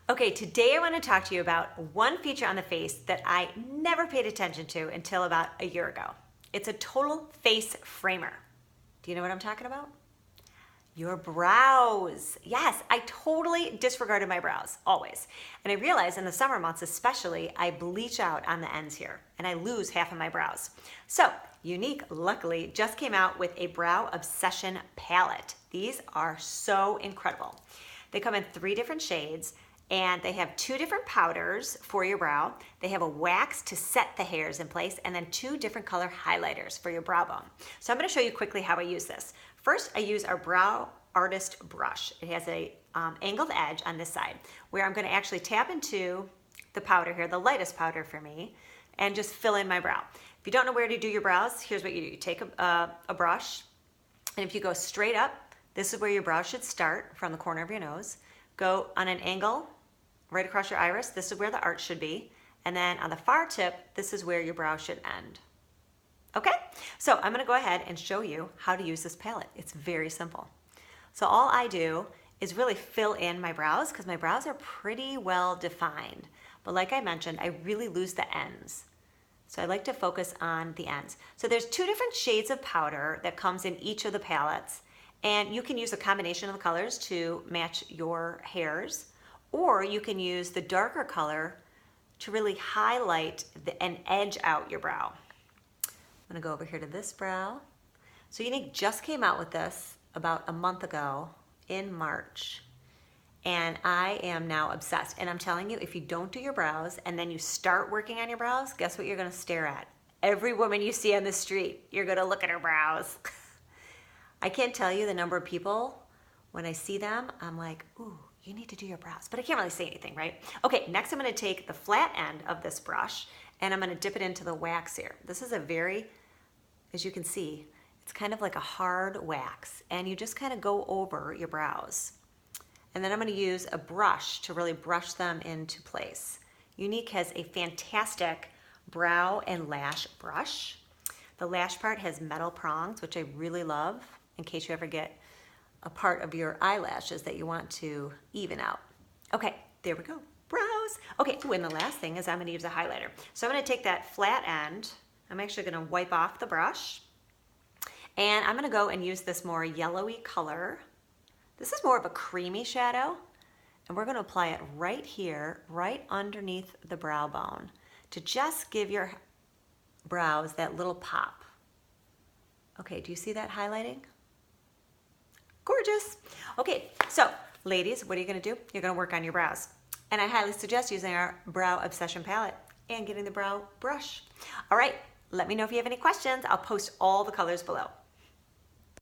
Okay, today I want to talk to you about one feature on the face that I never paid attention to until about a year ago. It's a total face framer. Do you know what I'm talking about? Your brows. Yes, I totally disregarded my brows, always. And I realized in the summer months especially, I bleach out on the ends here and I lose half of my brows. So Younique luckily just came out with a brow obsession palette. These are so incredible. They come in 3 different shades and they have 2 different powders for your brow. They have a wax to set the hairs in place and then 2 different color highlighters for your brow bone. So I'm gonna show you quickly how I use this. First, I use our Brow Artist brush. It has a angled edge on this side where I'm gonna actually tap into the powder here, the lightest powder for me, and just fill in my brow. If you don't know where to do your brows, here's what you do. You take a brush, and if you go straight up, this is where your brow should start from the corner of your nose. Go on an angle right across your iris. This is where the arch should be. And then on the far tip, this is where your brow should end. Okay, so I'm gonna go ahead and show you how to use this palette. It's very simple. So all I do is really fill in my brows because my brows are pretty well defined. But like I mentioned, I really lose the ends. So I like to focus on the ends. So there's 2 different shades of powder that comes in each of the palettes. And you can use a combination of the colors to match your hairs, or you can use the darker color to really highlight and edge out your brow. I'm gonna go over here to this brow. So Younique just came out with this about a month ago in March. And I am now obsessed. And I'm telling you, if you don't do your brows and then you start working on your brows, guess what you're gonna stare at? Every woman you see on the street, you're gonna look at her brows. I can't tell you the number of people, when I see them, I'm like, ooh, you need to do your brows. But I can't really say anything, right? Okay, next I'm gonna take the flat end of this brush and I'm gonna dip it into the wax here. This is a very, as you can see, it's kind of like a hard wax and you just kind of go over your brows. And then I'm gonna use a brush to really brush them into place. Younique has a fantastic brow and lash brush. The lash part has metal prongs, which I really love in case you ever get a part of your eyelashes that you want to even out. Okay, there we go, brows. Okay, and the last thing is I'm gonna use a highlighter. So I'm gonna take that flat end, I'm actually gonna wipe off the brush, and I'm gonna go and use this more yellowy color. This is more of a creamy shadow, and we're gonna apply it right here, right underneath the brow bone, to just give your brows that little pop. Okay, do you see that highlighting? Gorgeous. Okay, so ladies, what are you gonna do? You're gonna work on your brows. And I highly suggest using our Brow Obsession palette and getting the brow brush. All right, let me know if you have any questions. I'll post all the colors below.